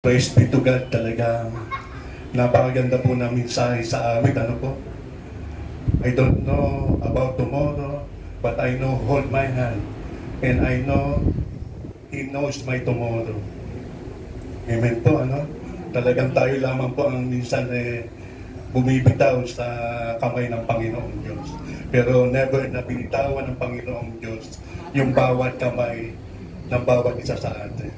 Praise be to God, talagang napakaganda po namin sa awit. Ano po? I don't know about tomorrow, but I know hold my hand. And I know He knows my tomorrow. Amen po, ano? Talagang tayo lamang po ang minsan bumibitaw sa kamay ng Panginoong Diyos. Pero never na binitawan ng Panginoong Diyos yung bawat kamay ng bawat isa sa atin.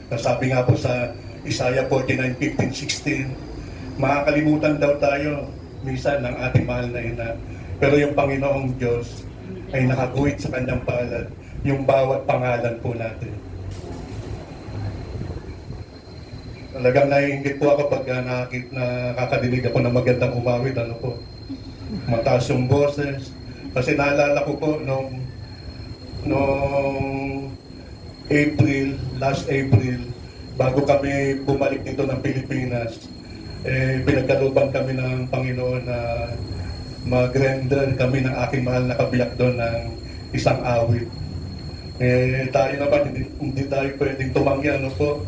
Sabi nga po sa Isaiah 49:15-16, makakalimutan daw tayo minsan ng ating mahal na ina. Pero yung Panginoong Diyos ay nakaguhit sa kanyang palad yung bawat pangalan po natin. Talagang naiinggit po ako pag nakakadinig ako ng magandang umawit. Ano po? Mataas yung boses. Kasi naalala ko po nung last April, bago kami bumalik dito ng Pilipinas, pinagkalooban kami ng Panginoon na mag-render kami ng aking mahal na kabiyak doon ng isang awit. Tayo naman, hindi tayo pwedeng tumanggi, ano po.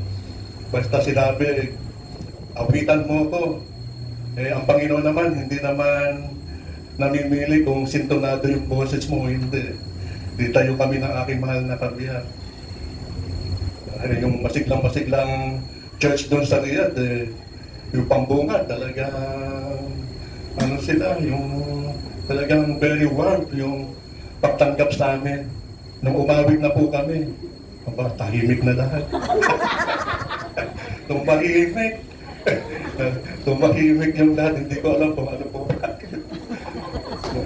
Basta sinabi, awitan mo ko. Ang Panginoon naman, hindi naman namimili kung sintonado yung boses mo o hindi. Di tayo kami ng aking mahal na kabiyak. Yung masiglang church doon sa Riyadh, yung pambunga, talagang ano sila, yung talagang very warm yung pagtanggap sa amin. Nung umawit na po kami, tahimik na lahat. Tumahimik yung lahat, hindi ko alam kung ano po bakit.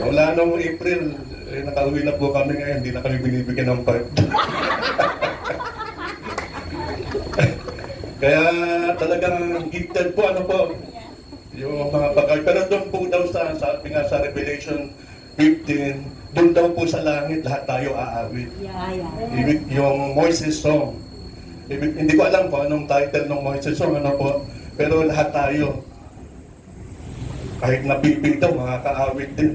Wala nung April, nakauwi na po kami ngayon, hindi na kami binibigyan ng part. Kaya talagang gifted po, ano po, yung mga bagay. Pero doon po daw sabi nga sa Revelation 15, doon daw po sa langit lahat tayo aawit. Yung Moises song. Hindi ko alam kung anong title ng Moises song, ano po, pero lahat tayo, kahit napipitaw, makakaawit din.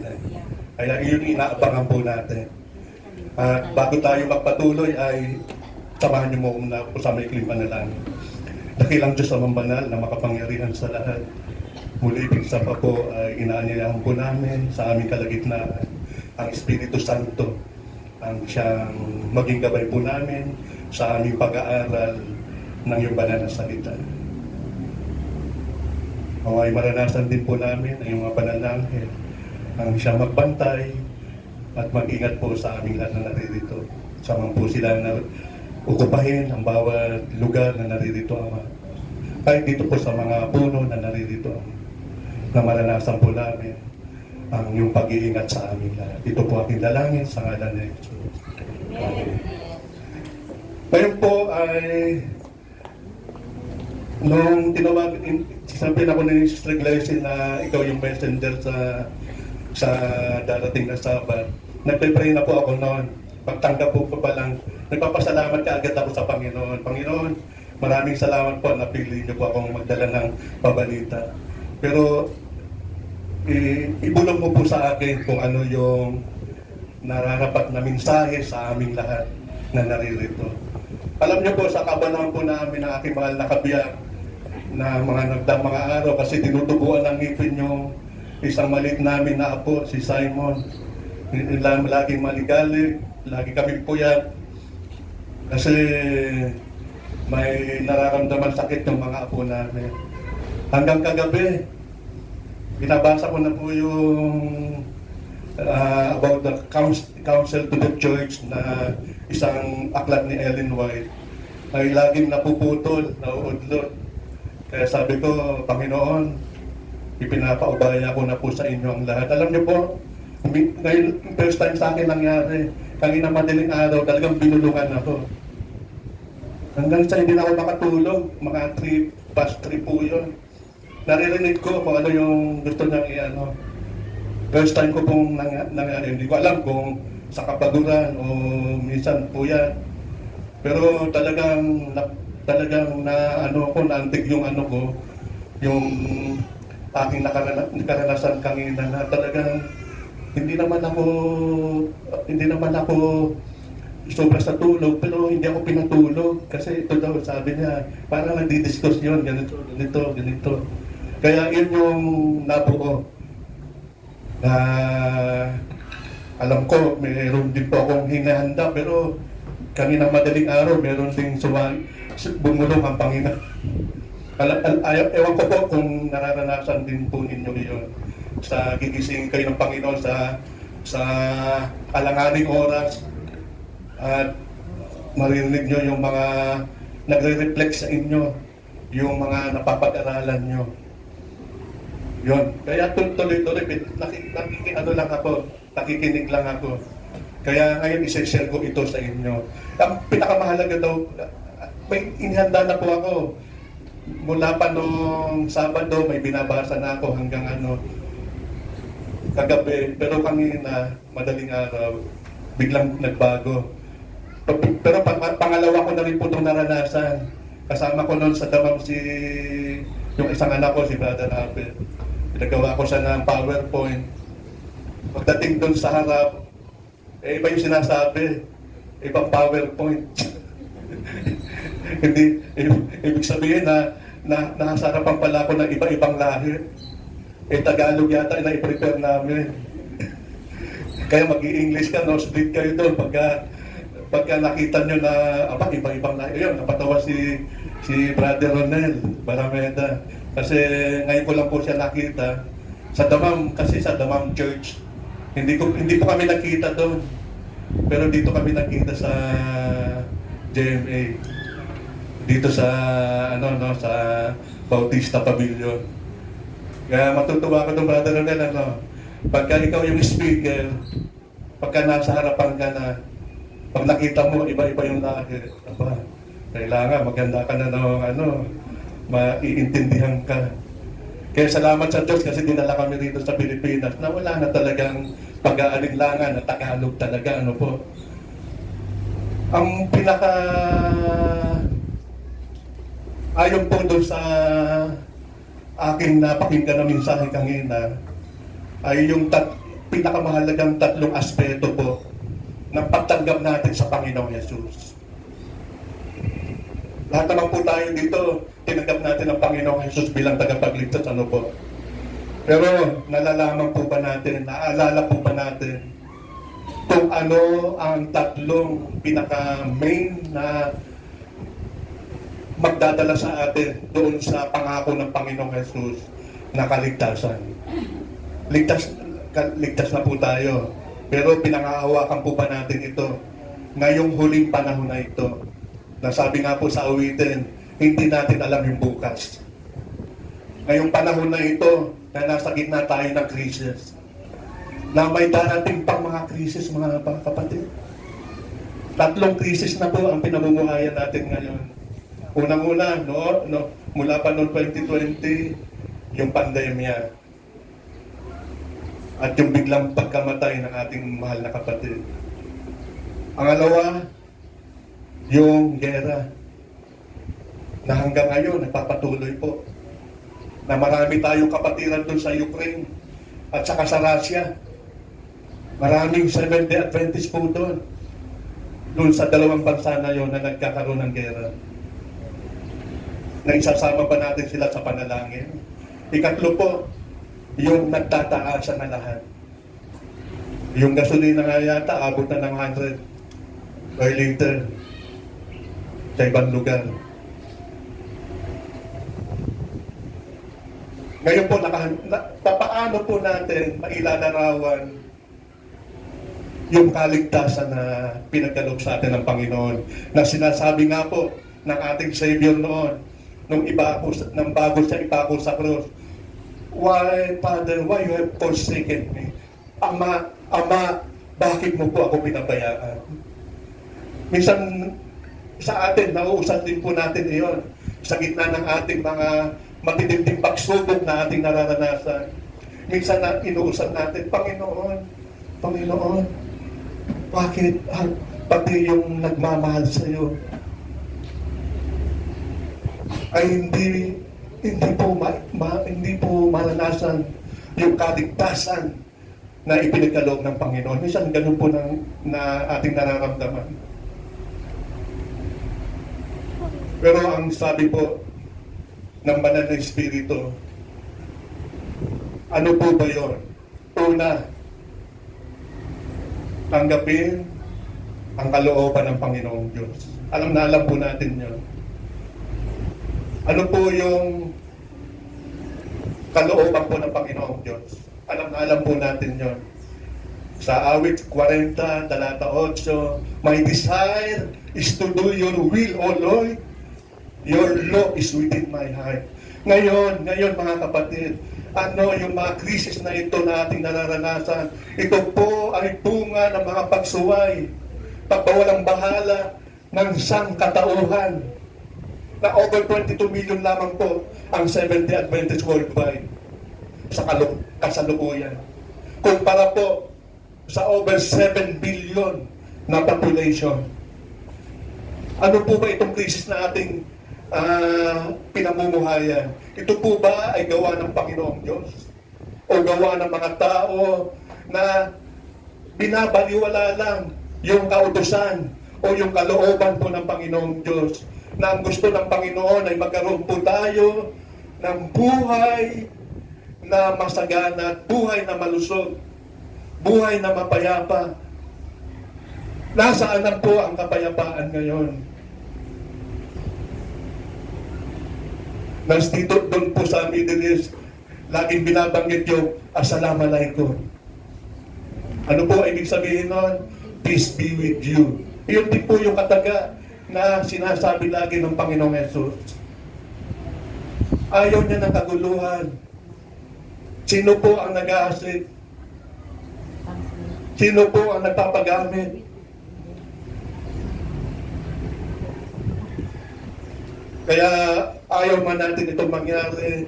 Kaya yun inaabangan po natin. At bago tayo magpatuloy ay samahan niyo mo muna po sa maikling panalangin. Dakilang Diyos amang banal na makapangyarihan sa lahat. Muli sa pa po ay inaanyayahan po namin sa aming kalagitnaan ang Espiritu Santo ang siyang maging gabay po namin sa aming pag-aaral ng iyong banal na salita. Ay maranasan din po namin ang iyong mga banal na anghel ang siyang magbantay at mag-ingat po sa aming lahat na naririto. Samang po sila na ukupahin ang bawat lugar na naririto, Ama. Kahit dito po sa mga puno na naririto, na maranasan po namin ang iyong pag-iingat sa amin lahat. Ito po aking dalangin sa ngalan ni Jesus. Amen. Ngayon po ay nung sinabi ako ni Sister Gleisi na ikaw yung messenger sa darating na Sabat, nagpe-pray na po ako noon. Pagtanggap po pa lang, nagpapasalamat ka agad ako sa Panginoon. Panginoon, maraming salamat po, napili niyo po akong magdala ng pabalita. Pero ibulong mo po sa akin kung ano yung nararapat na mensahe sa aming lahat na naririto. Alam niyo po, sa kabanang po namin ng aking mahal na kabiyak na mga nagdang mga araw kasi tinutubuan ng ngipin yung isang maliit namin na apo, si Simon. Laging maligalig, lagi kami puyat kasi may nararamdaman sakit ng mga apo namin. Hanggang kagabi, binabasa ko na po yung about the counsel to the church na isang aklat ni Ellen White ay laging napuputol, nauudlot. Kaya sabi ko, Panginoon, ipinapaubaya ko na po sa inyo ang lahat. Alam niyo po, ngayon, first time sa akin nangyari, kanina madaling araw, talagang binulungan ako. Hanggang sa hindi na ako makatulog, mga 3 po yun. Naririnig ko kung ano yung gusto niyang i-ano. First time ko pong nangyari, hindi ko alam kung sa kapaguran o minsan po yan. Pero talagang naantig yung ano ko, yung aking nakaranasan kanina na talagang hindi naman ako sobra sa tulog, pero hindi ako pinatulog. Kasi ito daw, sabi niya, parang nagdi-discuss yun, ganito, ganito, ganito. Kaya yun yung nabuo. Na alam ko, mayroon din po akong hinahanda, pero kanina madaling araw, meron ding bumulong ang Panginoon. Ewan ko po kung nararanasan din po ninyo yun sa gigising kayo ng Panginoon sa alanganing oras at maririnig nyo yung mga nagre-reflect sa inyo, yung mga napapag-aralan nyo. Yun. Kaya tuloy-tuloy, nakikinig lang ako. Kaya ngayon isi-share ko ito sa inyo. Ang pinakamahalaga daw, may inihanda na po ako. Mula pa nung Sabado, may binabasa na ako hanggang kagabi. Pero kanina, madaling araw, biglang nagbago. Pero pangalawa ko na rin po itong naranasan. Kasama ko noon sa damam yung isang anak ko, si Brother Abel. Pinagawa ko siya ng PowerPoint. Pagdating doon sa harap, iba yung sinasabi. Ibang PowerPoint. Hindi, ibig sabihin na nakasarapan pala ako ng iba-ibang lahi. Tagalog yata na i-prepare namin. Kaya mag-i-English ka, no? Split kayo doon pagka nakita nyo na iba-ibang lahi. Ayun, napatawa si Brother Ronel Barameda. Kasi ngayon ko lang po siya nakita sa Damam, kasi sa Damam Church. Hindi po kami nakita doon. Pero dito kami nakita sa GMA. Dito sa sa Bautista Pavilion. Kaya matutuwa ko doon, Brother Ronel, pagka ikaw yung speaker, pagka nasa harapan ka na, pag nakita mo, iba-iba yung lahi. Kailangan maganda ka na maiintindihan ka. Kaya salamat sa Diyos kasi dinala kami rito sa Pilipinas na wala na talagang pag-aalinlangan na Tagalog talaga. Ang pinaka ayon po doon sa aking napakinggan na mensahe kanina ay yung pinakamahalagang tatlong aspeto po ng pagtanggap natin sa Panginoong Yesus. Lahat naman po tayo dito, tinanggap natin ang Panginoong Yesus bilang tagapagligtas, po. Pero nalalaman po ba natin, naalala po ba natin kung ano ang tatlong pinaka-main na magdadala sa atin doon sa pangako ng Panginoong Yesus na kaligtasan. Ligtas na po tayo. Pero pinangahawakan po ba natin ito ngayong huling panahon na ito? Nasabi nga po sa awitin, hindi natin alam yung bukas. Ngayong panahon na ito, na nasa gitna tayo ng krisis, na may darating pang mga krisis, mga kapatid. Tatlong krisis na po ang pinamumuhayan natin ngayon. Unang-una, mula pa noong 2020, yung pandemya. At yung biglang pagkamatay ng ating mahal na kapatid. Pangalawa, yung gera na hanggang ngayon nagpapatuloy po. Na marami tayong kapatiran doon sa Ukraine at saka sa Russia. Maraming Seventh-day Adventist po doon. Doon sa dalawang bansa na yon na nagkakaroon ng gera. Na isasama ba natin sila sa panalangin? Ikatlo po, yung nagtataasan na lahat. Yung gasolina nga yata, abot na ng 100 per liter sa ibang lugar. Ngayon po, paano po natin mailalarawan yung kaligtasan na pinagkaloob sa atin ng Panginoon, na sinasabi nga po ng ating Savior noon, nung bago siya ipako sa krus, "Why, Father, why you have forsaken me? Ama, bakit mo po ako pinabayaan?" Minsan sa atin, nauusad din po natin iyon sa gitna ng ating mga matitinding pagsubok na ating nararanasan. Minsan na inuusad natin, Panginoon, bakit pati yung nagmamahal sa iyo ay hindi po maranasan yung kaligtasan na ipinagkaloob ng Panginoon. Minsan ganun po na ating nararamdaman. Pero ang sabi po ng banal na Espiritu, ano po ba yun? Una, tanggapin ang kalooban ng Panginoong Diyos. Alam na alam po natin yun. Ano po yung kalooban po ng Panginoong Diyos? Alam na alam po natin yun. Sa awit 40, talata 8, my desire is to do your will, O Lord. Your law is within my heart. Ngayon mga kapatid, ano yung mga krisis na ito na ating nararanasan? Ito po ay bunga ng mga pagsuway, pagbawalang bahala ng sangkatauhan na over 22 million lamang po ang Seventh-day Adventist worldwide sa kasalukuyan. Kumpara po sa over 7 billion na population. Ano po ba itong krisis na ating pinamumuhayan? Ito po ba ay gawa ng Panginoong Diyos? O gawa ng mga tao na binabaliwala lang yung kautusan o yung kalooban po ng Panginoong Diyos, na ang gusto ng Panginoon ay magkaroon po tayo ng buhay na masagana, buhay na malusog, buhay na mapayapa. Nasaan na po ang kapayapaan ngayon? Dito doon po sa Middle East, laging binabanggit yung Assalamualaikum. Ano po ibig sabihin nun? Peace be with you. Iyon din po yung kataga na sinasabi lagi ng Panginoong Yesus. Ayaw niya ng kaguluhan. Sino po ang nag-aasik? Sino po ang nagpapagamit? Kaya ayaw man natin itong mangyari,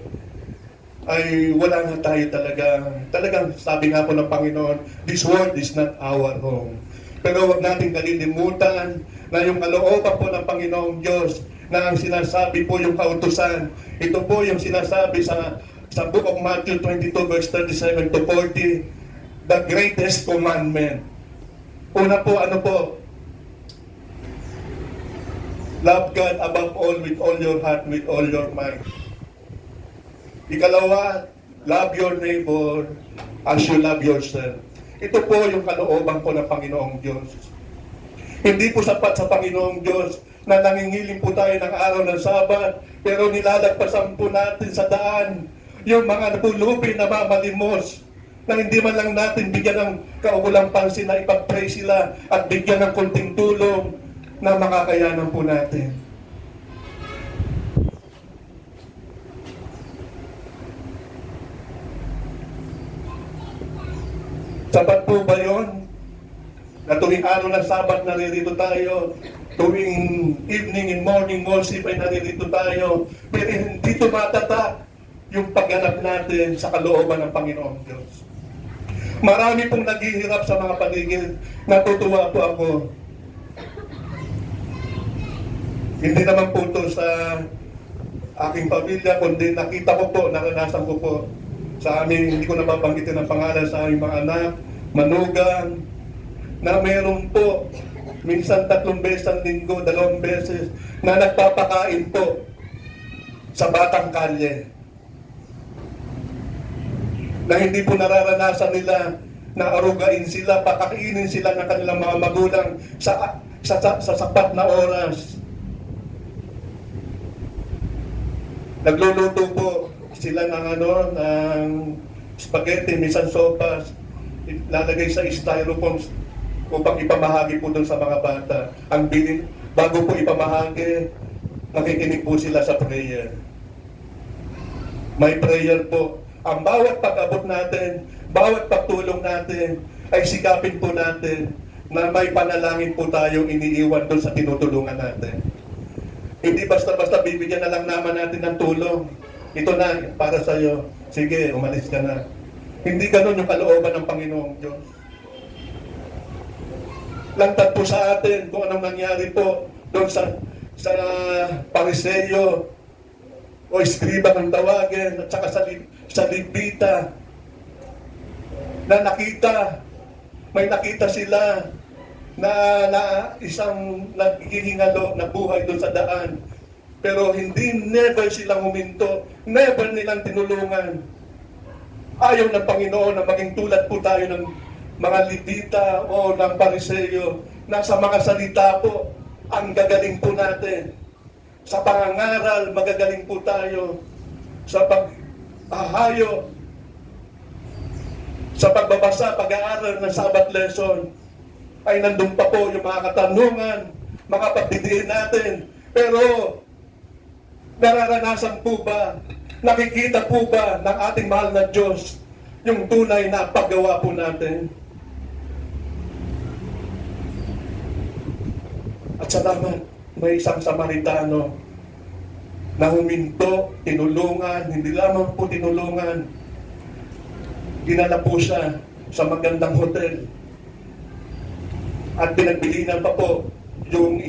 ay wala nga tayo talagang sabi nga po ng Panginoon, this world is not our home. Pero wag natin kalilimutan na yung kalooban po ng Panginoong Diyos, na ang sinasabi po yung kautusan, ito po yung sinasabi sa Book of Matthew 22 verse 37 to 40, the greatest commandment. Una po, ano po? Love God above all with all your heart, with all your mind. Ikalawa, love your neighbor as you love yourself. Ito po yung kalooban po ng Panginoong Diyos. Hindi po sapat sa Panginoong Diyos na nangingiling po tayo ng araw ng Sabat, pero nilalagpasan po natin sa daan yung mga napulubi na mamalimos, na hindi man lang natin bigyan ng kaukulang pansin na ipag-pray sila at bigyan ng konting tulong na makakayanan po natin. Sapat po ba yun? Na tuwing araw ng Sabat naririto tayo, tuwing evening and morning worship ay naririto tayo, pero hindi tumatatak yung pagganap natin sa kalooban ng Panginoong Diyos. Marami pong naghihirap sa mga paligid. Natutuwa po ako. Hindi naman po ito sa aking pamilya, kundi nakita ko po, naranasan ko po sa amin, hindi ko na babanggitin ang pangalan, sa aming mga anak, manugang, na meron po, minsan 3 beses ang linggo, 2 beses, na nagpapakain po sa batang kalye. Na hindi po nararanasan nila na arugain sila, pakainin sila ng kanilang mga magulang sa sapat na oras. Nagluluto po sila ng spaghetti, minsan sopas, lalagay sa styrofoam upang ipamahagi po doon sa mga bata. Bago po ipamahagi, nakikinig po sila sa prayer. May prayer po. Ang bawat pag-abot natin, bawat pagtulong natin, ay sikapin po natin na may panalangin po tayong iniiwan doon sa tinutulungan natin. Hindi basta-basta bibigyan na lang naman natin ng tulong. Ito na, para sa iyo. Sige, umalis ka na. Hindi ganun yung kalooban ng Panginoong Diyos. Langtad po sa atin kung anong nangyari po doon sa Pariseo o Eskriba ng tawagin, at saka sa Levita, na may nakita sila na isang naghihingalo na buhay doon sa daan. Pero never silang huminto, never nilang tinulungan. Ayaw ng Panginoon na maging tulad po tayo ng mga Levita o ng Pariseo na sa mga salita po, ang gagaling po natin. Sa pangangaral, magagaling po tayo. Sa paghahayo, sa pagbabasa, pag-aaral ng Sabbath lesson, ay nandun pa po yung mga katanungan, mga pagdidiin natin. Pero, nararanasan po ba, nakikita po ba ng ating mahal na Diyos yung tunay na paggawa po natin? At salamat, may isang Samaritano na huminto, tinulungan, hindi lamang po tinulungan, dinala po siya sa magandang hotel. At pinagbilinan pa po yung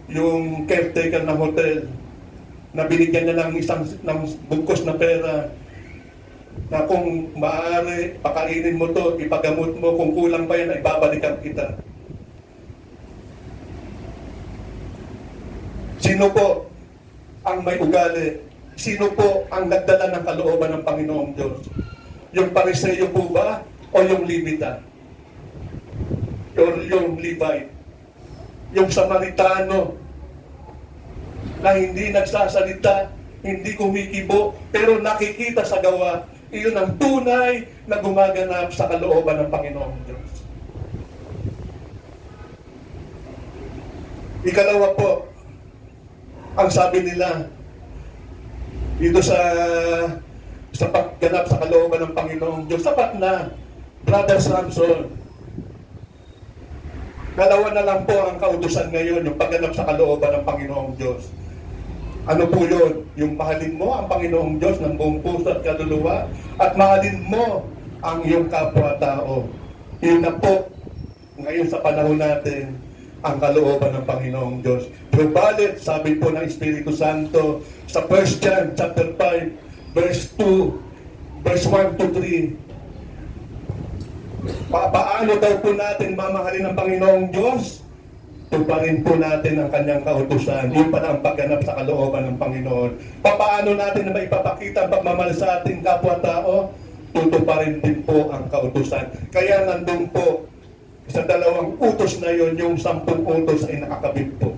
yung caretaker ng hotel na binigyan niya ng bugkos na pera na kung maaari, pakainin mo to, ipagamot mo, kung kulang pa yan, ay babalikan kita. Sino po ang may ugali? Sino po ang nagdala ng kalooban ng Panginoong Diyos? Yung Pariseo po ba o yung Levita? Yung Levite? Yung Samaritano na hindi nagsasalita, hindi kumikibo, pero nakikita sa gawa, iyon ang tunay na gumaganap sa kalooban ng Panginoong Diyos. Ikalawa po, ang sabi nila dito sa pagganap sa kalooban ng Panginoong Diyos, sapat na, Brother Samson. Dalawa na lang po ang kautusan ngayon, yung pagganap sa kalooban ng Panginoong Diyos. Ano po yun? Yung mahalin mo ang Panginoong Diyos ng buong puso at kaluluwa, at mahalin mo ang iyong kapwa-tao. Yun na po, ngayon sa panahon natin, ang kalooban ng Panginoong Diyos. Probalit, sabi po ng Espiritu Santo sa 1 John chapter 5, verse 2, verse 1 to 3, paano daw po natin mamahalin ng Panginoong Diyos? Tuparin po natin ang kanyang kautusan. Yun pala ang pagganap sa kalooban ng Panginoon. Paano natin na maipapakita ang pagmamahal sa ating kapwa-tao? Tutuparin din po ang kautusan. Kaya nandun po sa dalawang utos na yon, yung 10 utos ay nakakabit po.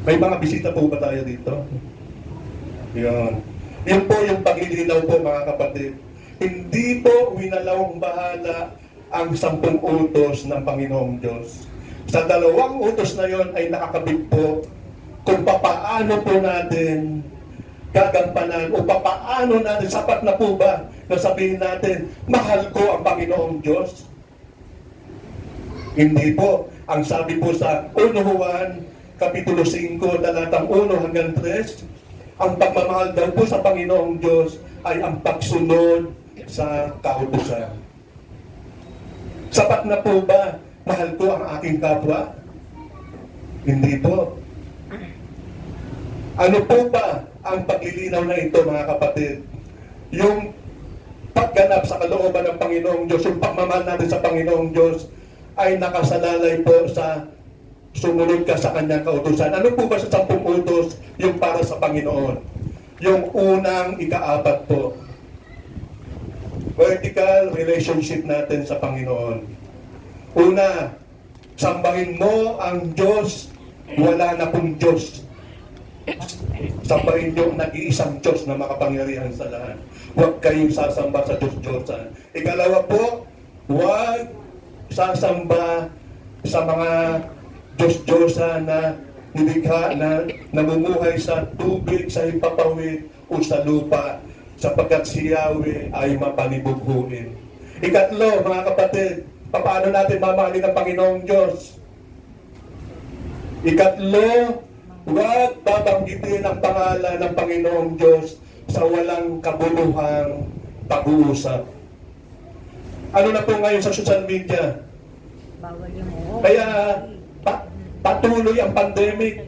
May mga bisita po ba tayo dito? Yun. Yun po yung paglilinaw po, mga kapatid. Hindi po winalawang bahala ang 10 utos ng Panginoong Diyos. Sa dalawang utos na yon ay nakakabit po kung papaano po natin gagampanan o papaano natin, sapat na po ba na sabihin natin, mahal ko ang Panginoong Diyos? Hindi po. Ang sabi po sa 1 Juan, Kapitulo 5, talatang 1 hanggang 3, ang pagmamahal daw po sa Panginoong Diyos ay ang pagsunod sa kautusan. Sapat na po ba mahal ko ang aking kapwa? Hindi po. Ano po ba ang paglilinaw na ito, mga kapatid? Yung pagganap sa kalooban ng Panginoong Diyos, yung pagmamahal natin sa Panginoong Diyos, ay nakasalalay po sa sumunod ka sa kanyang kautusan. Ano po ba sa 10 utos yung para sa Panginoon? Yung unang ika-4 po, vertical relationship natin sa Panginoon. Una, sambahin mo ang Diyos, wala na pong Diyos. Sambahin niyo ang nag-iisang Diyos na makapangyarihan sa lahat. Huwag kayong sasamba sa Diyos-Diyosan. Ikalawa po, huwag sasamba sa mga Diyos-Diyosan na nilikha na namumuhay sa tubig, sa hipapawid o sa lupa, sapagkat si Yahweh ay mapanibughuin. Ikatlo, mga kapatid, paano natin mamahalin ang Panginoong Diyos? Ikatlo, huwag babanggitin ang pangalan ng Panginoong Diyos sa walang kabuluhang pag-uusap. Ano na po ngayon sa social media? Bawal yung Kaya patuloy ang pandemic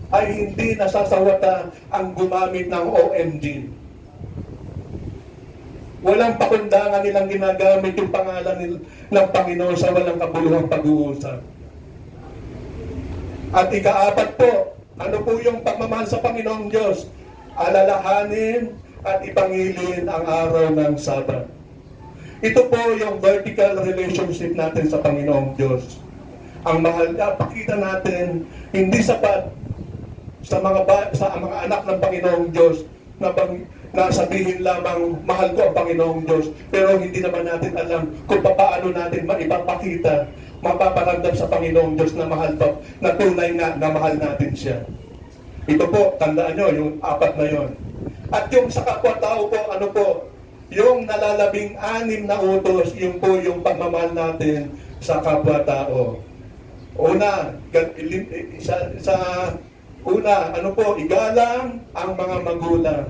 ay hindi nasasawata ang gumamit ng OMG. Walang pakundangan nilang ginagamit yung pangalan ng Panginoon sa walang kabuluhang pag-uusap. At ikaapat po, ano po yung pagmamahal sa Panginoong Diyos? Alalahanin at ipangilin ang araw ng Sabat. Ito po yung vertical relationship natin sa Panginoong Diyos. Ang mahal, pakita natin, hindi sapat sa mga anak ng Panginoong Diyos na sabihin lamang mahal ko ang Panginoong Diyos, pero hindi naman natin alam kung paano natin maipapakita, mapaparamdam sa Panginoong Diyos na mahal pa, na tunay nga na mahal natin siya. Ito po, tandaan nyo, yung apat na yon. At yung sa kapwa-tao po, ano po, yung nalalabing-anim na utos, yun po yung pagmamahal natin sa kapwa-tao. Una, ano po, igalang ang mga magulang.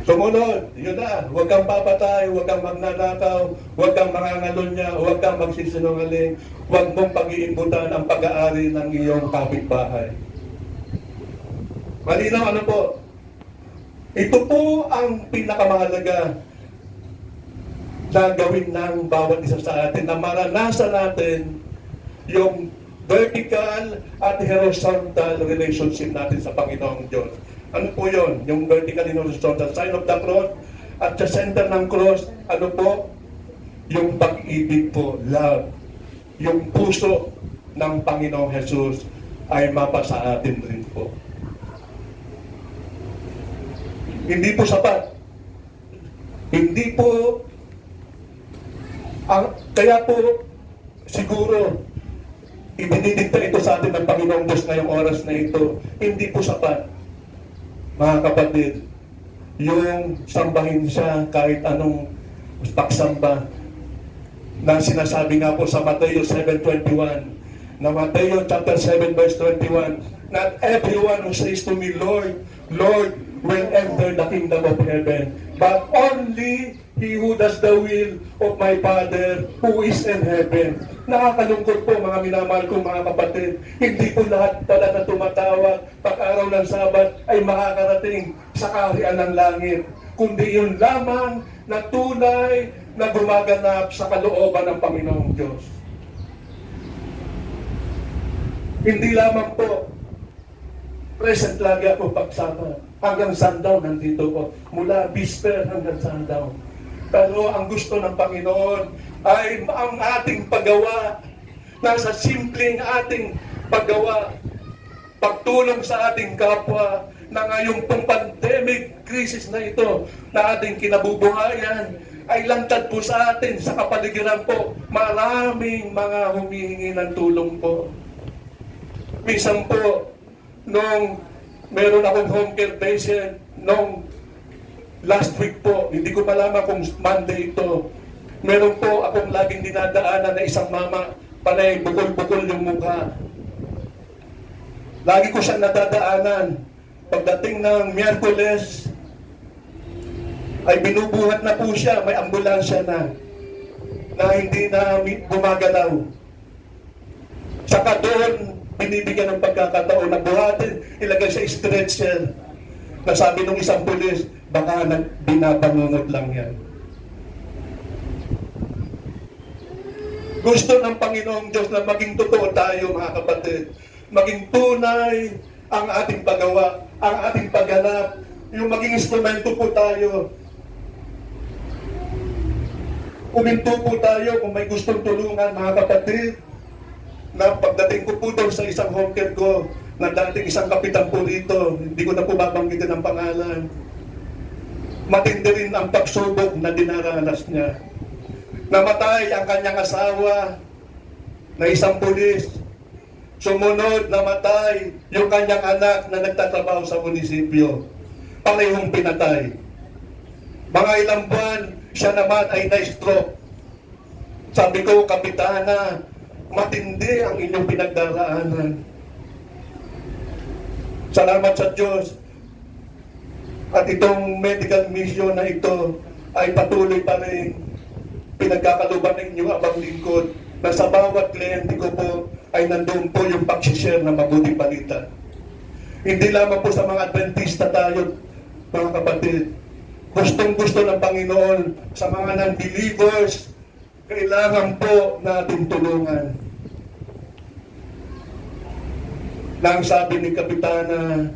Sumunod, yun na, huwag kang papatay, huwag kang magnanakaw, huwag kang mangangalunya, huwag kang magsisinungaling, huwag mong pag-iimbutan ang pag-aari ng iyong kapitbahay. Malinaw, ano po? Ito po ang pinakamahalaga na gawin ng bawat isa sa atin, na maranasan natin yung vertical at horizontal relationship natin sa Panginoong Diyos. Ano po yun? Yung vertical and horizontal, sign of the cross, at sa center ng cross, ano po? Yung pag-ibig po, love. Yung puso ng Panginoong Jesus ay mapasa atin rin po. Hindi po sapat. Hindi po, kaya po, siguro, ibinidikta ito sa atin ng Panginoong Diyos ngayong oras na ito. Hindi po sapat, mga kapatid, yung sambahin siya kahit anong pagsamba na sinasabi nga po sa Mateo 7:21, na Mateo chapter 7 verse 21, not everyone who says to me, Lord, Lord, will enter the kingdom of heaven, but only he who does the will of my Father who is in heaven. Nakakalungkot po, mga minamahal kong mga kapatid, hindi po lahat pala na tumatawag pag-araw ng Sabat ay makakarating sa kaharian ng langit, kundi yun lamang na tunay na gumaganap sa kalooban ng Panginoong Diyos. Hindi lamang po present lagi ako pagsama. Hanggang sundown nandito po. Mula bisper hanggang sundown. Pero ang gusto ng Panginoon ay ang ating paggawa. Nasa simpleng ating paggawa. Pagtulong sa ating kapwa na ngayong pong pandemic crisis na ito na ating kinabubuhayan ay lantad po sa atin sa kapaligiran po. Maraming mga humihingi ng tulong po. Minsan po, nung meron akong home care patient nung last week po, hindi ko malaman kung Monday ito. Meron po akong laging dinadaanan na isang mama, panay bukol-bukol yung mukha. Lagi ko siyang nadadaanan. Pagdating ng Miyerkules, ay binubuhat na po siya, may ambulansya na hindi na gumagalaw. Saka doon, binibigyan ng pagkakataon na buhatin, ilagay sa stretcher. Nasabi nung isang pulis, baka binabangungot lang yan. Gusto ng Panginoong Diyos na maging totoo tayo, mga kapatid. Maging tunay ang ating paggawa, ang ating pagganap, yung maging instrumento po tayo. Uminto po tayo kung may gustong tulungan, mga kapatid. Na pagdating ko po doon sa isang home care ko, na dating isang kapitan po rito, hindi ko na po babanggitin ang pangalan. Matindi rin ang pagsubok na dinaranas niya. Namatay ang kanyang asawa na isang pulis. Sumunod, namatay yung kanyang anak na nagtatrabaho sa munisipyo. Parehong pinatay. Mga ilang buwan, siya naman ay na-stroke. Sabi ko, Kapitana, matindi ang inyong pinagdaraanan. Salamat sa Diyos. At itong medical mission na ito ay patuloy pa rin pinagkakaluban ng inyong abang lingkod na sa bawat kliyente ko po ay nandun po yung pag-share ng mabuting balita. Hindi lamang po sa mga Adventista tayo, mga kapatid. Gustong-gusto ng Panginoon sa mga non-believers, kailangan po natin tulungan. na ang sabi ni Kapitana,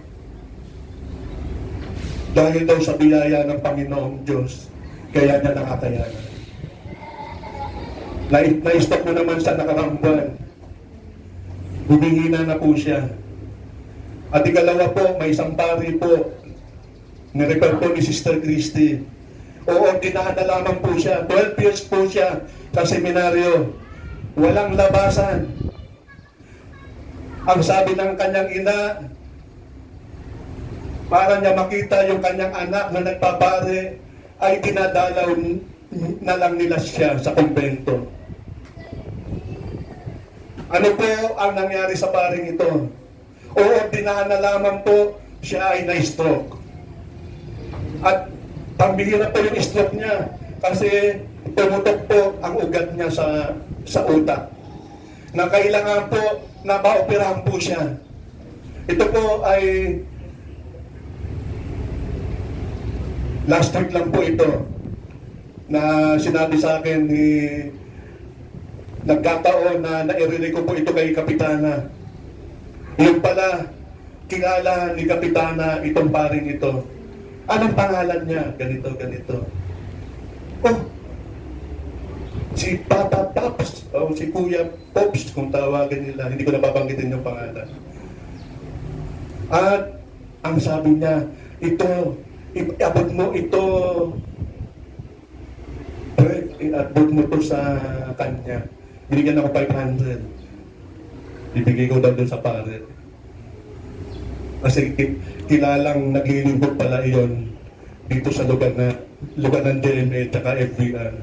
dahil daw sa biyaya ng Panginoong Diyos, kaya niya nakakayanan. Na-stop mo naman sa nakarang buwan. Humihina na po siya. At ikalawa po, may isang pari po, nirefer po ni Sister Christy. Oo, dinaan na lamang po siya. 12 years po siya sa seminaryo. Walang labasan. Ang sabi ng kanyang ina, para niya makita yung kanyang anak na nagpapare, ay dinadalaw na lang nila siya sa kumbento. Ano po ang nangyari sa paring ito? Oo, dinaan na lamang po, siya ay na-stroke. At pambihira po yung stroke niya kasi tumutok po ang ugat niya sa utak. Na kailangan po na maoperahan po siya. Ito po ay last week lang po ito na sinabi sa akin ni nagkataon na nairinig ko po ito kay Kapitana. Yung pala, kilala ni Kapitana itong paring ito. Anong pangalan niya? Ganito, ganito. Oh, si Papa Pops, o si Kuya Pops, kung tawagan nila. Hindi ko napapanggitin yung pangalan. At ang sabi niya, ito, iabot mo ito, iabot mo to sa kanya. Binigyan ako 500. Ibigay ko daw dun sa pare. Kasi kilalang naglilingkod pala iyon dito sa lugar ng DMA at FBR.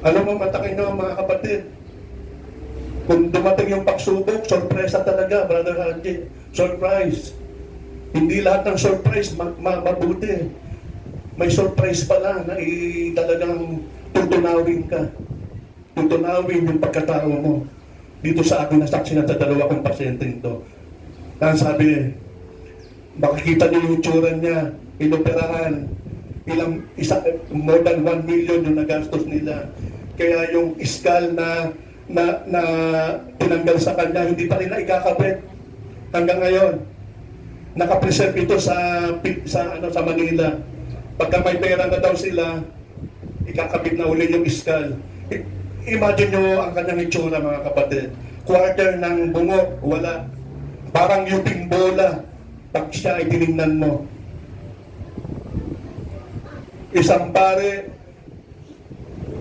Alam mo, matakin nyo mga kapatid. Kung dumating yung pagsubok, sorpresa talaga, Brother Haji. Surprise. Hindi lahat ng surprise mabuti. May surprise pala na talagang tutunawin ka. Tutunawin yung pagkatao mo. Dito sa akin nasaksi na sa dalawa kong pasyente ito. Ang sabi, makikita niyo yung itsura niya, inoperahan, more than 1 million yung nagastos nila. Kaya yung iskal na tinanggal sa kanya, hindi pa rin na ikakabit hanggang ngayon. Nakapreserve ito sa Manila. Pagka may pera na daw sila, ikakabit na uli yung iskal. Imagine nyo ang kanyang itsura mga kapatid. Quarter ng bungo, wala. Parang yuping bola pag siya ay tinignan mo. Isang pare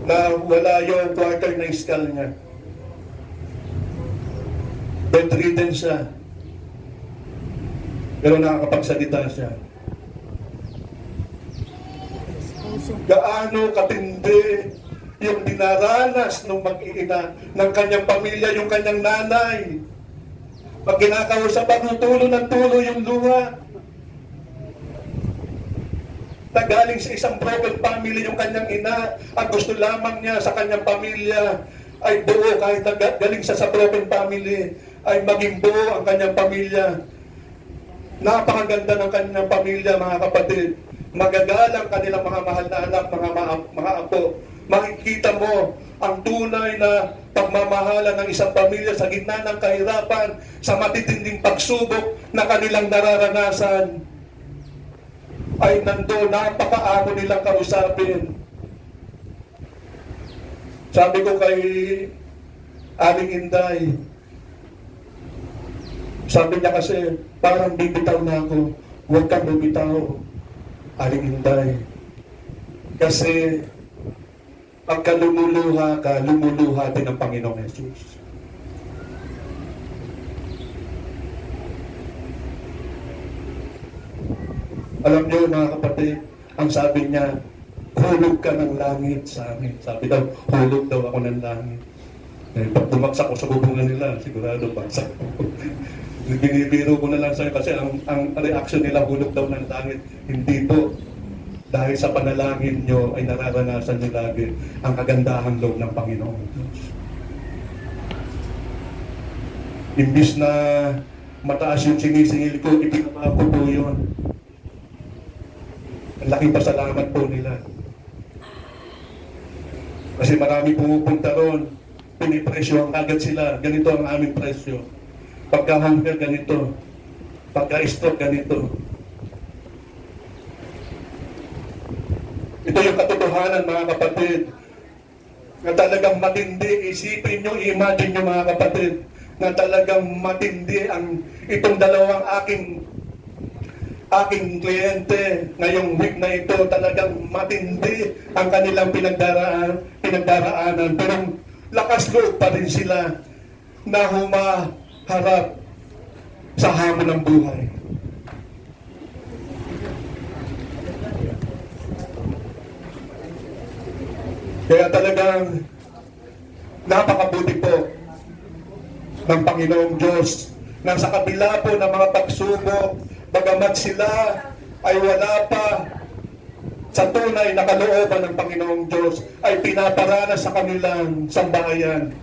na wala yung quarter ng skull niya. Bedridden siya. Pero nakakapagsalita siya. Gaano katindi yung dinaranas ng mag-iina ng kanyang pamilya, yung kanyang nanay. Pag kinakausap ang tulo ng tulo yung luha. Nagaling sa isang broken family yung kanyang ina, ang gusto lamang niya sa kanyang pamilya ay buo, kahit galing sa broken family, ay maging buo ang kanyang pamilya. Napakaganda ng kanyang pamilya, mga kapatid. Magagalang kanilang mga mahal na anak, mga apo. Makikita mo ang tunay na pagmamahalan ng isang pamilya sa gitna ng kahirapan, sa matitinding pagsubok na kanilang nararanasan. Ay nando, napakaamo nilang kausapin. Sabi ko kay Aling Inday, sabi niya kasi, parang bibitaw na ako. Huwag kang bibitaw, Aling Inday. Kasi pagka lumuluha ka, lumuluha din ang Panginoong Jesus. Alam niyo mga kapatid, ang sabi niya, hulog ka ng langit sa amin. Sabi daw, hulog daw ako ng langit. Eh, pag bumagsak ko sa bubungan nila, sigurado bagsak ko. Binibiro ko na lang sa'yo kasi ang reaction nila, hulog daw ng langit. Hindi po. Dahil sa panalangin nyo ay nararanasan nyo lagi ang kagandahang loob ng Panginoon Diyos. Imbis na mataas yung sinisingil ko, ipinaba ko po yun. Ang laking pasalamat po nila. Kasi marami pumupunta ron, pinipresyo ang agad sila. Ganito ang aming presyo. pagka-hunger ganito, pagka-stroke ganito. Ito yung katotohanan, mga kapatid, na talagang matindi. Isipin nyo, imagine nyo, mga kapatid, na talagang matindi ang itong dalawang aking kliyente ngayong week na ito. Talagang matindi ang kanilang pinagdaraanan, pero lakas loob pa rin sila na humaharap sa hamon ng buhay. Kaya talagang napakabuti po ng Panginoong Diyos na sa kabila po ng mga pagsubok, bagamat sila ay wala pa sa tunay na kalooban ng Panginoong Diyos, ay pinaparana sa kanilang sambahayan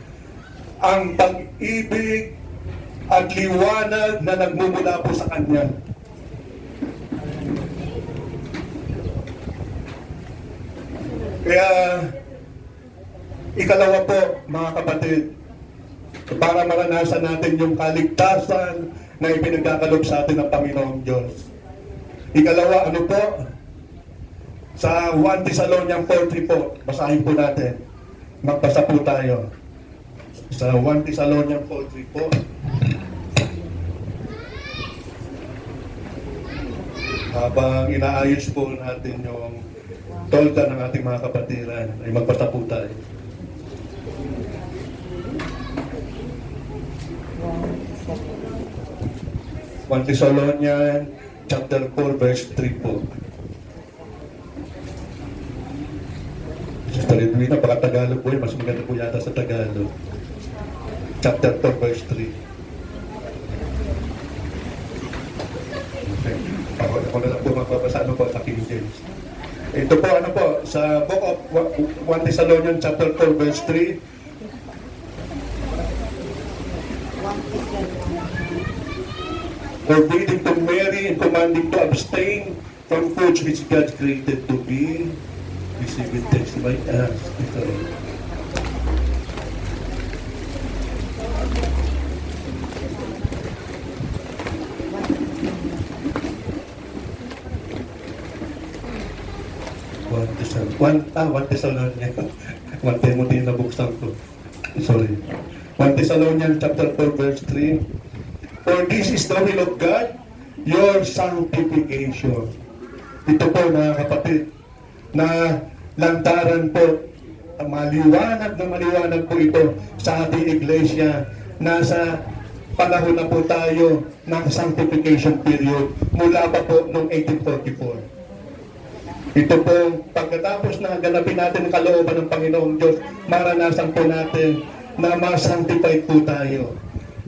ang pag-ibig at liwanag na nagmumula po sa Kanya. Kaya, ikalawa po, mga kapatid, para maranasan natin yung kaligtasan na ipinagkakalob sa atin ng Panginoong Diyos. Ikalawa, ano po? Sa 1 Thessalonians 4:3 po, basahin po natin. Magbasa po tayo. Sa 1 Thessalonians 4:3 po. Habang inaayos po natin yung tolda ng ating mga kapatiran, ay magbasa po tayo. 1 Thessalonians chapter 4 verse 3 po. Sister Edwina, baka Tagalog po yun. Mas maganda po yata sa Tagalog. Chapter 4 verse 3. Okay. Ako na lang po magbabasa po sa King James. Ito po, ano po, sa book of 1 Thessalonians chapter 4 verse 3. Forbidding to marry and commanding to abstain from foods which God created to be received with text by us. One Thessalonians. 1 Timothy na buksan ko. Sorry. 1 Thessalonians chapter 4 verse 3. For this is the will of God, your sanctification. Ito po, mga kapatid, na lantaran po, maliwanag po ito sa ating iglesia. Nasa panahon na po tayo ng sanctification period mula pa po noong 1844. Ito po, pagkatapos na ganapin natin ang kalooban ng Panginoong Diyos, maranasan po natin na ma-sanctify po tayo.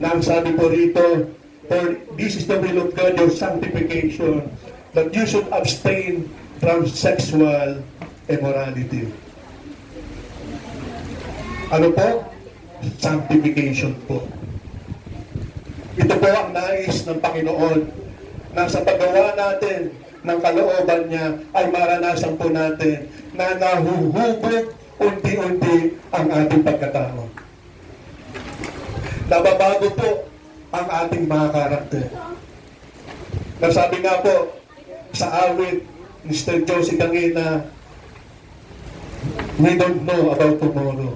Na ang sabi po rito, for this is the will of God, your sanctification, that you should abstain from sexual immorality. Ano po? Sanctification po. Ito po ang nais ng Panginoon na sa paggawa natin ng kalooban niya ay maranasan po natin na nahuhubog unti-unti ang ating pagkatao. Nababago po ang ating mga karakter. Nasabi nga po sa awit ni Mr. Josie Kangina, we don't know about tomorrow.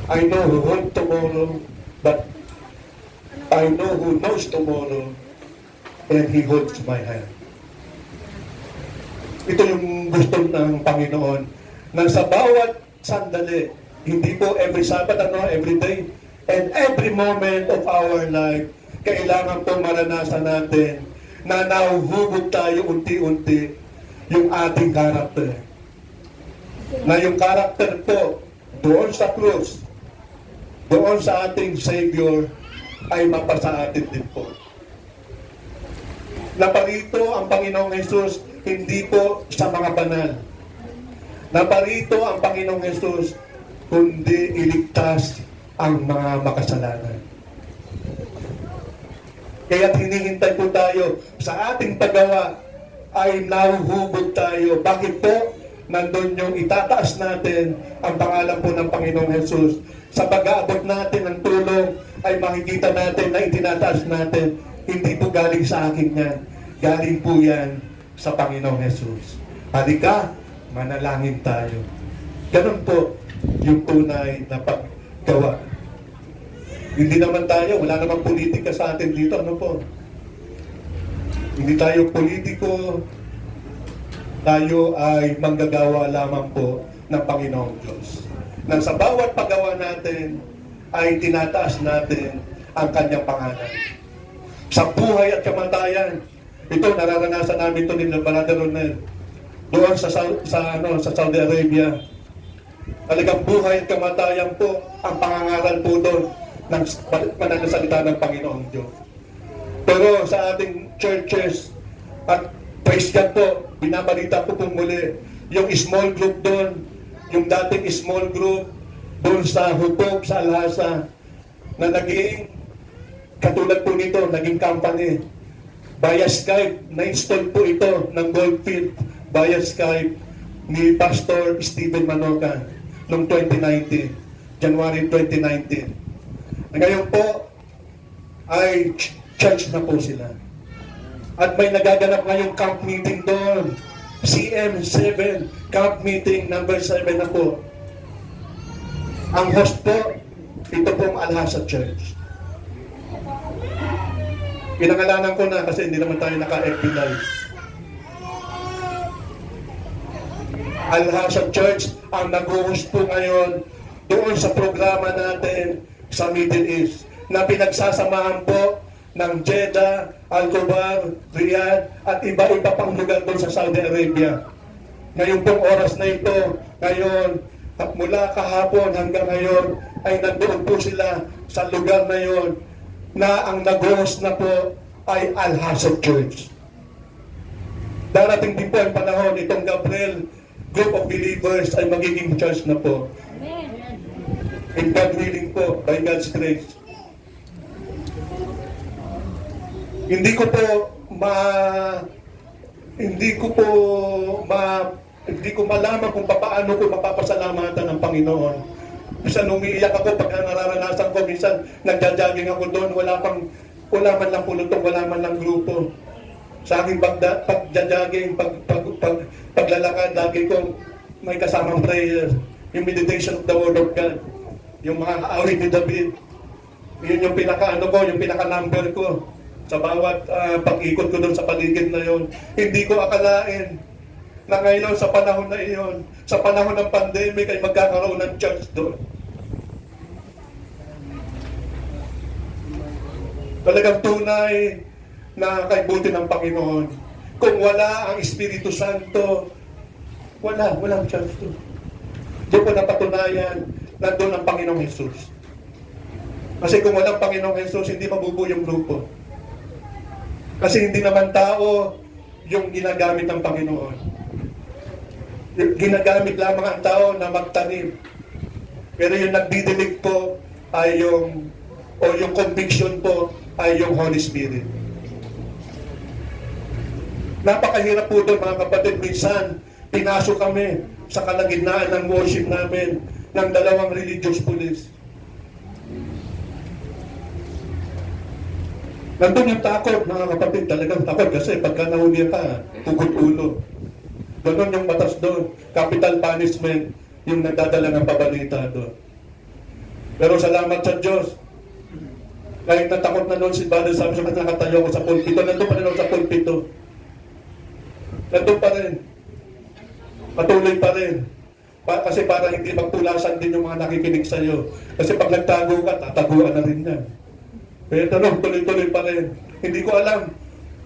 I know who holds tomorrow, but I know who knows tomorrow, and He holds my hand. Ito yung gusto ng Panginoon, na sa bawat sandali, hindi po every Sabbath, every day, and every moment of our life, kailangan po maranasan natin na nahuhubog tayo unti-unti yung ating karakter. Na yung karakter po, doon sa krus, doon sa ating Savior, ay mapasa atin din po. Naparito ang Panginoong Hesus, hindi po sa mga banal. Naparito ang Panginoong Hesus, kundi iligtas ang mga makasalanan. Kaya't hinihintay po tayo sa ating paggawa ay nahuhubog tayo. Bakit po? Nandun yung itataas natin ang pangalan po ng Panginoong Hesus sa pag-aabot natin ng tulong ay makikita natin na itinataas natin, hindi po galing sa akin yan. Galing po yan sa Panginoong Jesus. Halika, manalangin tayo. Ganun po yung tunay na paggawa. Hindi naman tayo, wala namang politika sa atin dito. Ano po? Hindi tayo politiko, tayo ay manggagawa lamang po ng Panginoong Diyos. Nang sa bawat paggawa natin, ay tinataas natin ang kanyang pangalan. Sa buhay at kamatayan, ito nararanasan namin ito ni Brother Ronel doon sa Saudi Arabia. Talagang buhay at kamatayan po ang pangangaral po doon ng mananasalita ng Panginoong Diyos. Pero sa ating churches, at praise God po, binabalita ko pong muli, yung small group doon, yung dating small group, doon sa Hupog, sa Alhasa, na naging, katulad po nito, naging company. Via Skype, na-install po ito ng Goldfield, via Skype, ni Pastor Stephen Manoka, noong 2019, January 2019. Ngayon po, ay church na po sila. At may nagaganap ngayong camp meeting doon. CM7, camp meeting number 7 na po. Ang host po, ito pong Alhasa Church. Pinangalanan ko na kasi hindi naman tayo naka-FB Live. Alhasa Church ang nag-host po ngayon doon sa programa natin sa Middle East na pinagsasamahan po ng Jeddah, Al-Khobar, Riyadh at iba-iba pang lugar doon sa Saudi Arabia. Ngayon pong oras na ito, ngayon, at mula kahapon hanggang ngayon, ay nandoon po sila sa lugar na yon na ang nag-host na po ay Alhasa Church. Darating din po ang panahon, itong Gabriel Group of Believers ay magiging church na po. And God willing po, by God's grace. Hindi ko malaman kung paano ko mapapasalamatan ng Panginoon. Minsan umiiyak ako pag nararanasan ko, minsan nagja-jogging ako doon, wala man lang pulutong, wala man lang grupo. Sa aking pagja-jogging, paglalakad, lagi ko may kasamang prayer, yung meditation of the Word of God, yung mga awit ni David. Yun yung yung pinaka-number ko. Sa bawat pag-ikot ko doon sa paligid na yon, hindi ko akalain na ngayon sa panahon na iyon, sa panahon ng pandemic ay magkakaroon ng church doon. Talagang tunay na kaibuti ng Panginoon. Kung wala ang Espiritu Santo, walang church doon. Doon ko napatunayan na doon ang Panginoong Jesus. Kasi kung walang Panginoong Jesus, hindi mabubuo yung grupo. Kasi hindi naman tao yung ginagamit ng Panginoon. Ginagamit lamang ang tao na magtanim. Pero yung nagdidilig po ay yung conviction po ay yung Holy Spirit. Napakahirap po doon mga kapatid. Minsan, pinasok kami sa kalagitnaan ng worship namin ng 2 religious police. Nandun yung takot, mga kapatid, talagang takot kasi pagka nahuli ka, pugot ulo. Ganon yung batas doon. Capital punishment, yung nagdadala ng pabalita doon. Pero salamat sa Diyos. Kahit natakot na noon si Brother Sam, sa nakatayo ko sa pulpito, nandun pa rin ako sa pulpito. Nandun pa rin. Patuloy pa rin. Kasi para hindi magtulasan din yung mga nakikinig sa iyo. Kasi pag nagtago ka, tataguan na rin yan. Pero tuloy-tuloy pa rin. Hindi ko alam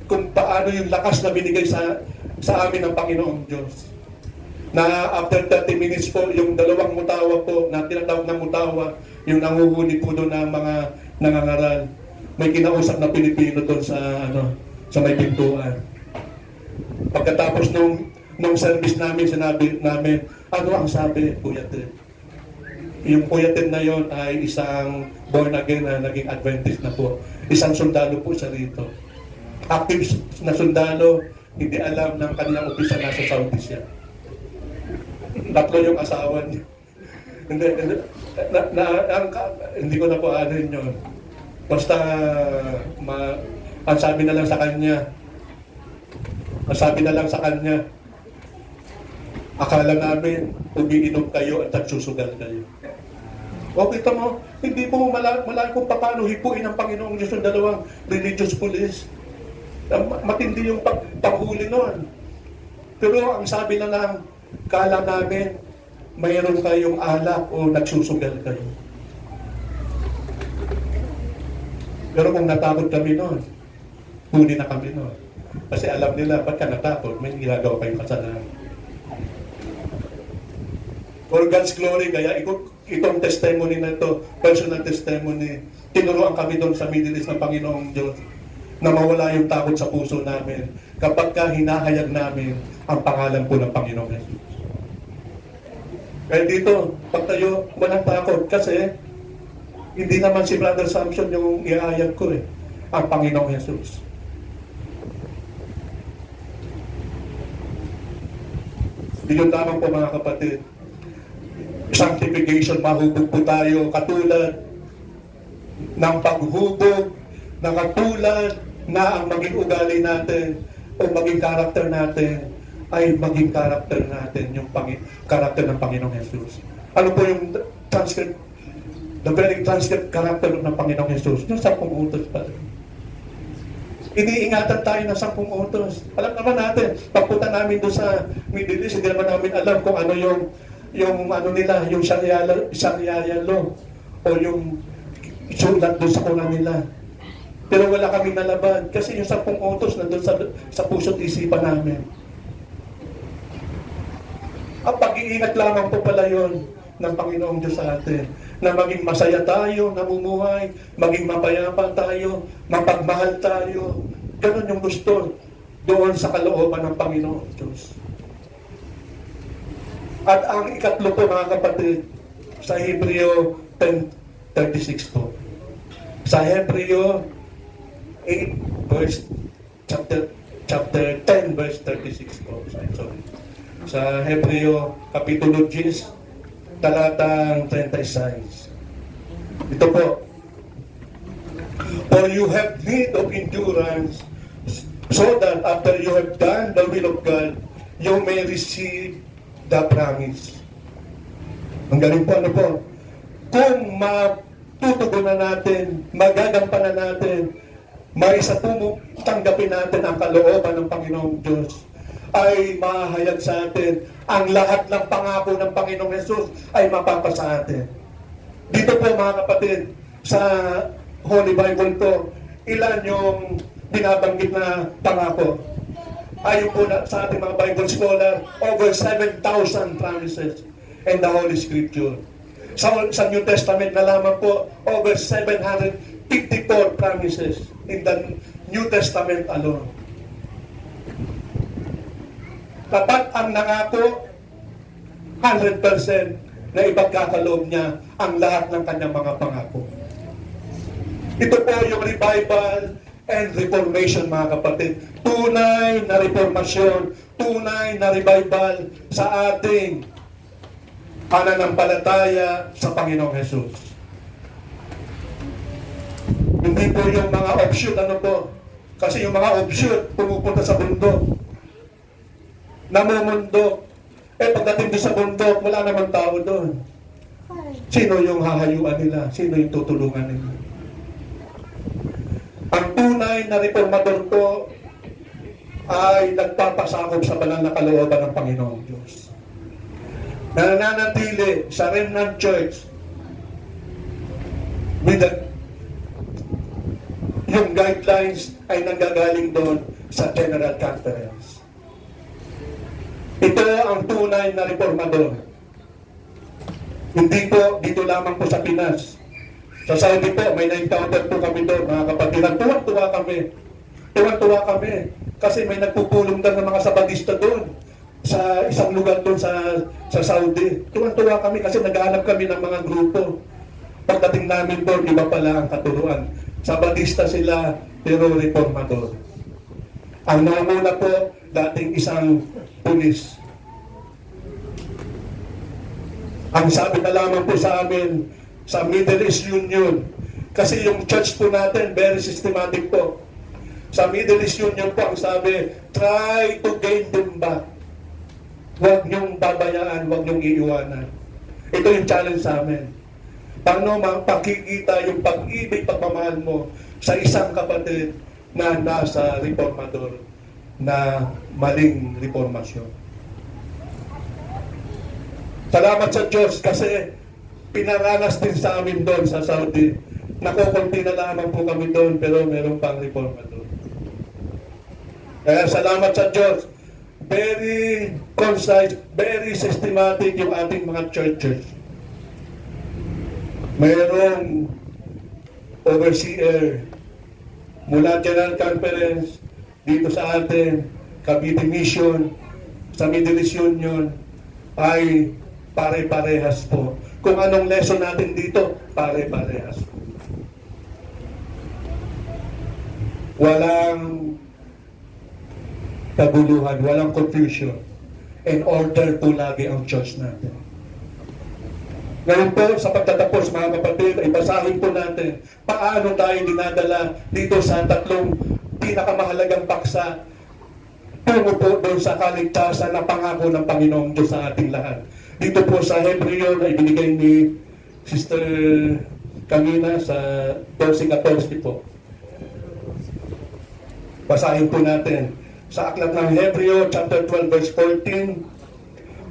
kung paano yung lakas na binigay sa amin ng Panginoong Diyos. Na after 30 minutes po, yung 2 mutawa po, na tinatawag na mutawa, yung nanguhuni po doon ng mga nangangaral. May kinausap na Pilipino doon sa may pintuan. Pagkatapos nung service namin, sinabi namin, ano ang sabi, Kuya Ted? Yung Kuya Ted na yon ay isang born again na naging Adventist na po. Isang sundalo po siya rito. Active na sundalo, hindi alam ng kanilang opisya nasa Saudi siya. 3 yung asawa niya. Hindi ko na po anin yun. Basta, ang sabi na lang sa kanya, akala namin, umiinom kayo at nagsusugal kayo. O kita mo, hindi po malaki kung paano hipuin ng Panginoong Diyos yung dalawang religious police. Matindi yung paghuli noon. Pero ang sabi na lang, kala namin, mayroon kayong alak o nagsusugal kayo. Pero kung natakot kami noon, huli na kami noon. Kasi alam nila, ba't ka natakot? May ginagawa kayong kasalanan. For God's glory, kaya itong testimony na ito, personal testimony, tinuruan kami doon sa Middle East ng Panginoong Diyos na mawala yung takot sa puso namin kapag ka hinahayag namin ang pangalan po ng Panginoong Jesus. Kaya dito, pag tayo, walang takot kasi hindi naman si Brother Samson yung ihahayag ko ang Panginoong Jesus. Yun lamang po mga kapatid. Sanctification, mahubog po tayo katulad ng paghubog na katulad na ang maging ugali natin o maging karakter natin ay maging karakter natin yung karakter ng Panginoong Jesus. Ano po yung transcript? The very transcript character ng Panginoong Jesus, yung 10 utos pa rin. Iniingatan tayo ng 10 utos. Alam naman natin, pagpunta namin doon sa Middle East, hindi naman namin alam kung ano yung ano nila, yung Sharia law o yung sulat doon sa Quran nila. Pero wala kami nalaban kasi yung 10 utos nandun sa puso't isipan namin. Ang pag-iingat lamang po pala yun ng Panginoong Diyos sa atin na maging masaya tayo, namumuhay, maging mapayapa tayo, mapagmahal tayo. Ganun yung gusto doon sa kalooban ng Panginoong Diyos. At ang ikatlo po mga kapatid, sa Hebreo 10:36 po. Sa Hebreo 8 chapter 10 verse 36 po. Sorry. Sa Hebreo Kapitulo 10 talatang 36. Ito po. For you have need of endurance so that after you have done the will of God, you may receive the promise. Ang galing po, ano po? Kung matutugunan natin, magagampanan natin, tanggapin natin ang kalooban ng Panginoong Diyos, ay mahayag sa atin ang lahat ng pangako ng Panginoong Jesus ay mapapasa atin. Dito po mga kapatid, sa Holy Bible po, ilan yung binabanggit na pangako? Ayon po sa ating mga Bible scholar, over 7,000 promises in the Holy Scripture. Sa New Testament na lamang po, over 754 promises in the New Testament alone. Kapag ang nangako, 100% na ipagkakaloob niya ang lahat ng kanyang mga pangako. Ito po yung revival and reformation mga kapatid. Tunay na reformasyon, tunay na revival sa ating pananampalataya sa Panginoong Jesus. Hindi po yung mga offshoot, ano po? Kasi yung mga offshoot, pumupunta sa bundok. Namumundok. Pagdating doon sa bundok, wala naman tao doon. Sino yung hahayuan nila? Sino yung tutulungan nila? Ang tunay na reformador po ay nagpapasakop sa banal na kalooban ng Panginoong Diyos. Nananatili sa Remnant Church yung guidelines ay nanggagaling doon sa General Conference. Ito ang tunay na reformador. Hindi po dito lamang po sa Pinas. Sa Saudi po, may na-encounter po kami doon, mga kapatid. Tuwang-tuwa kami. Tuwang-tuwa kami. Kasi may nagpupulong doon ng mga Sabadista doon sa isang lugar doon sa Saudi. Tuwang-tuwa kami kasi naghahanap kami ng mga grupo. Pagdating namin doon, iba pala ang katuruan. Sabadista sila, pero reformador. Ang namuna po, dating isang pulis. Ang sabi na lamang po sa amin, sa Middle East Union, Kasi yung church po natin, very systematic po. Sa Middle East Union po, ang sabi, try to gain them back. Huwag niyong babayaan, huwag niyong iiwanan. Ito yung challenge sa amin. Paano makikita yung pag-ibig, pagmamahal mo sa isang kapatid na nasa reformador na maling reformasyon. Salamat sa Diyos kasi pinaranas din sa amin doon sa Saudi. Nakukunti na lamang po kami doon pero meron pang reformador. Kaya salamat sa Diyos. Very concise, very systematic yung ating mga churches. Mayroong overseer mula General Conference dito sa atin, Cavite Mission, sa Middle East Union, ay pare-parehas po. Kung anong lesson natin dito, pare-parehas. Walang kaguluhan, walang confusion. In order po lagi ang church natin. Ngayon po, sa pagtatapos mga kapatid, ay basahin po natin paano tayo dinadala dito sa tatlong pinakamahalagang paksa tungo po doon sa kaligtasan na pangako ng Panginoong Diyos sa ating lahat. Dito po sa Hebreo na ibinigay ni Sister Camina sa 12:14 po. Basahin po natin. Sa aklat ng Hebreo, chapter 12, verse 14,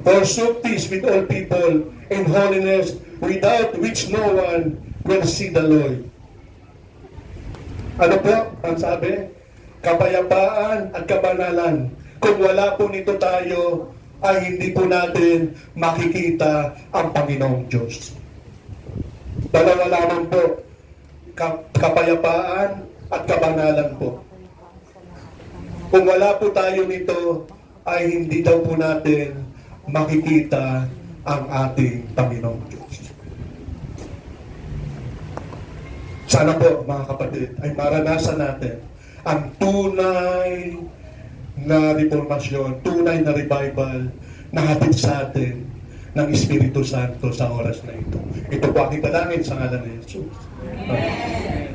pursue peace with all people in holiness, without which no one will see the Lord. Ano po ang sabi? Kapayapaan at kabanalan. Kung wala po nito tayo, ay hindi po natin makikita ang Panginoong Diyos. Dalawa lamang po, kapayapaan at kabanalan po. Kung wala po tayo nito, ay hindi daw po natin makikita ang ating Panginoong Diyos. Sana po, mga kapatid, ay maranasan natin ang tunay na reformasyon, tunay na revival na hatid sa atin ng Espiritu Santo sa oras na ito. Ito po aking dalangin sa ngalan ni Jesus. Amen.